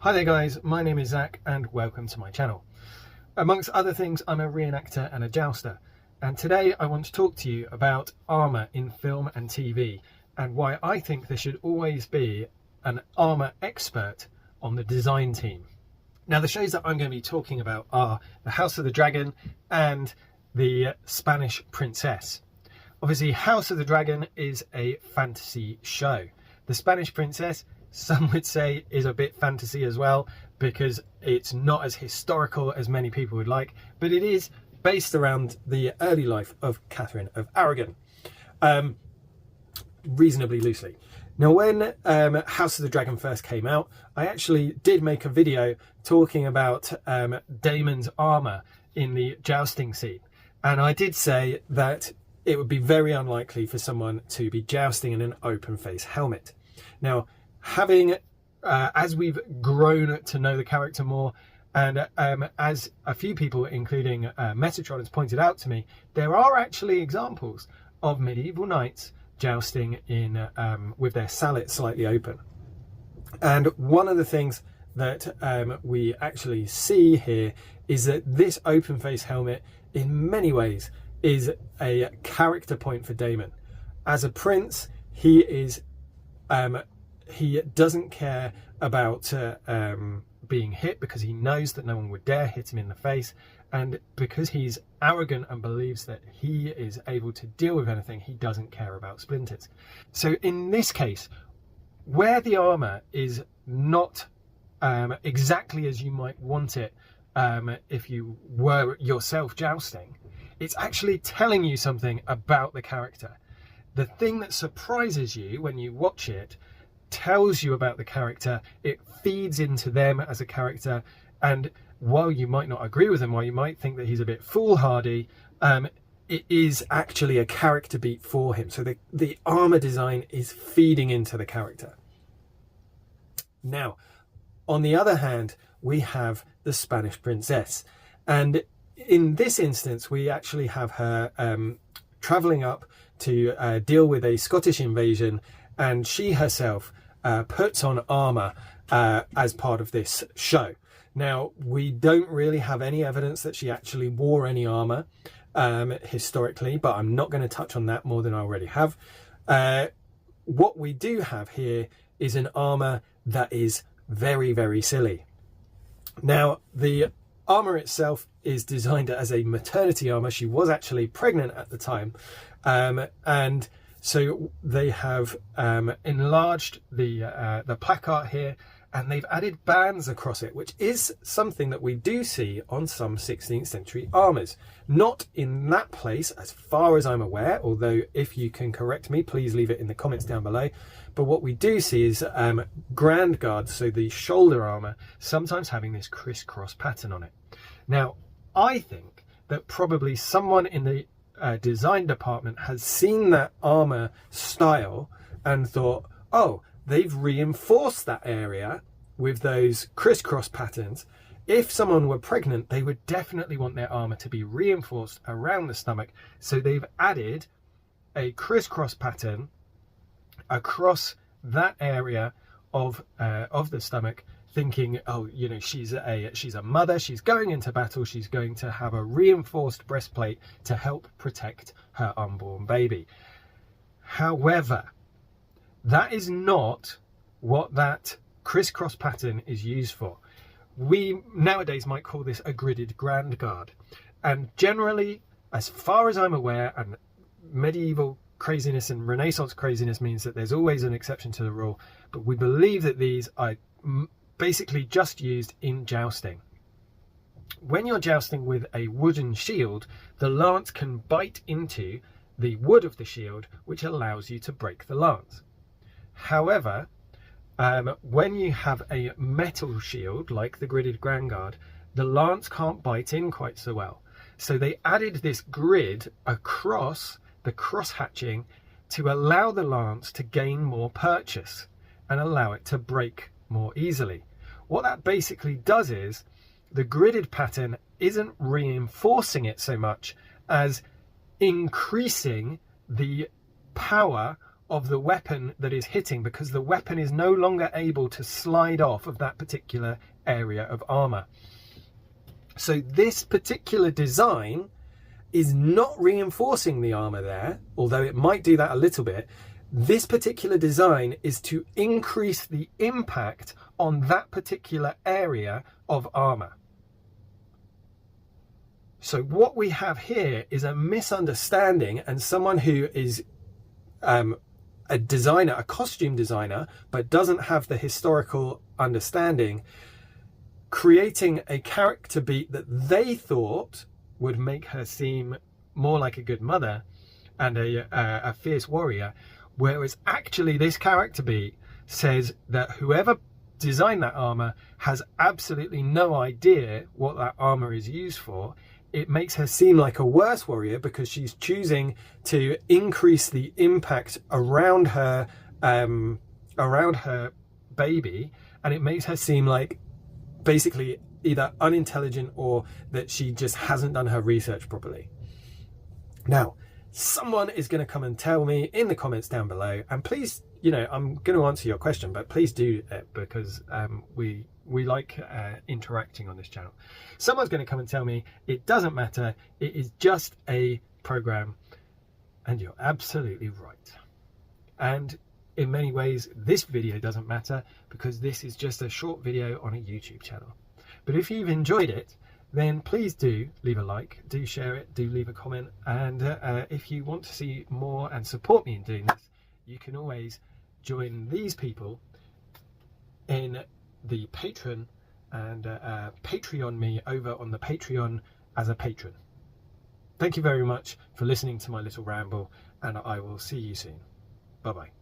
Hi there guys, my name is Zach and welcome to my channel. Amongst other things, I'm a reenactor and a jouster, and today I want to talk to you about armour in film and TV and why I think there should always be an armour expert on the design team. Now the shows that I'm going to be talking about are The House of the Dragon and The Spanish Princess. Obviously House of the Dragon is a fantasy show. The Spanish Princess, some would say, is a bit fantasy as well because it's not as historical as many people would like, but it is based around the early life of Catherine of Aragon, reasonably loosely. Now when House of the Dragon first came out, I actually did make a video talking about Daemon's armour in the jousting scene, and I did say that it would be very unlikely for someone to be jousting in an open face helmet. Now, having as we've grown to know the character more, and as a few people, including Metatron, has pointed out to me, there are actually examples of medieval knights jousting in with their sallet slightly open. And one of the things that we actually see here is that this open face helmet in many ways is a character point for Daemon. As a prince, he is he doesn't care about being hit because he knows that no one would dare hit him in the face, and because he's arrogant and believes that he is able to deal with anything, he doesn't care about splinters. So in this case, where the armour is not exactly as you might want it if you were yourself jousting, it's actually telling you something about the character. The thing that surprises you when you watch it tells you about the character, it feeds into them as a character, and while you might not agree with him, while you might think that he's a bit foolhardy, it is actually a character beat for him. So the armour design is feeding into the character. Now, on the other hand, we have the Spanish Princess, and in this instance we actually have her travelling up to deal with a Scottish invasion, and she herself puts on armour as part of this show. Now, we don't really have any evidence that she actually wore any armour historically, but I'm not going to touch on that more than I already have. What we do have here is an armour that is very, very silly. Now, the armour itself is designed as a maternity armour. She was actually pregnant at the time, and so they have enlarged the placard here, and they've added bands across it, which is something that we do see on some 16th century armours. Not in that place, as far as I'm aware, although if you can correct me, please leave it in the comments down below. But what we do see is grand guards, so the shoulder armour, sometimes having this crisscross pattern on it. Now, I think that probably someone in the design department has seen that armour style and thought, oh, they've reinforced that area with those crisscross patterns. If someone were pregnant, they would definitely want their armour to be reinforced around the stomach, so they've added a crisscross pattern across that area of the stomach, thinking, oh, you know, she's a mother, she's going into battle, she's going to have a reinforced breastplate to help protect her unborn baby. However, that is not what that crisscross pattern is used for. We nowadays might call this a gridded grand guard, and generally, as far as I'm aware, and medieval craziness and Renaissance craziness means that there's always an exception to the rule, but we believe that these are basically just used in jousting. When you're jousting with a wooden shield, the lance can bite into the wood of the shield, which allows you to break the lance. However, when you have a metal shield like the gridded grand guard, the lance can't bite in quite so well. So they added this grid across the cross hatching to allow the lance to gain more purchase and allow it to break more easily. What that basically does is the gridded pattern isn't reinforcing it so much as increasing the power of the weapon that is hitting, because the weapon is no longer able to slide off of that particular area of armor. So this particular design is not reinforcing the armor there, although it might do that a little bit. This particular design is to increase the impact on that particular area of armor. So what we have here is a misunderstanding, and someone who is a designer, a costume designer, but doesn't have the historical understanding, creating a character beat that they thought would make her seem more like a good mother and a fierce warrior, whereas actually this character beat says that whoever designed that armor has absolutely no idea what that armor is used for. It makes her seem like a worse warrior because she's choosing to increase the impact around her baby, and it makes her seem like basically either unintelligent or that she just hasn't done her research properly. Now, someone is going to come and tell me in the comments down below, and please, you know, I'm going to answer your question, but please do it, because we like interacting on this channel. Someone's going to come and tell me it doesn't matter, it is just a program, and you're absolutely right. And in many ways this video doesn't matter, because this is just a short video on a YouTube channel. But if you've enjoyed it, then please do leave a like, do share it, do leave a comment, and if you want to see more and support me in doing this, you can always join these people in the Patreon and Patreon me over on the Patreon as a patron. Thank you very much for listening to my little ramble, and I will see you soon. Bye bye.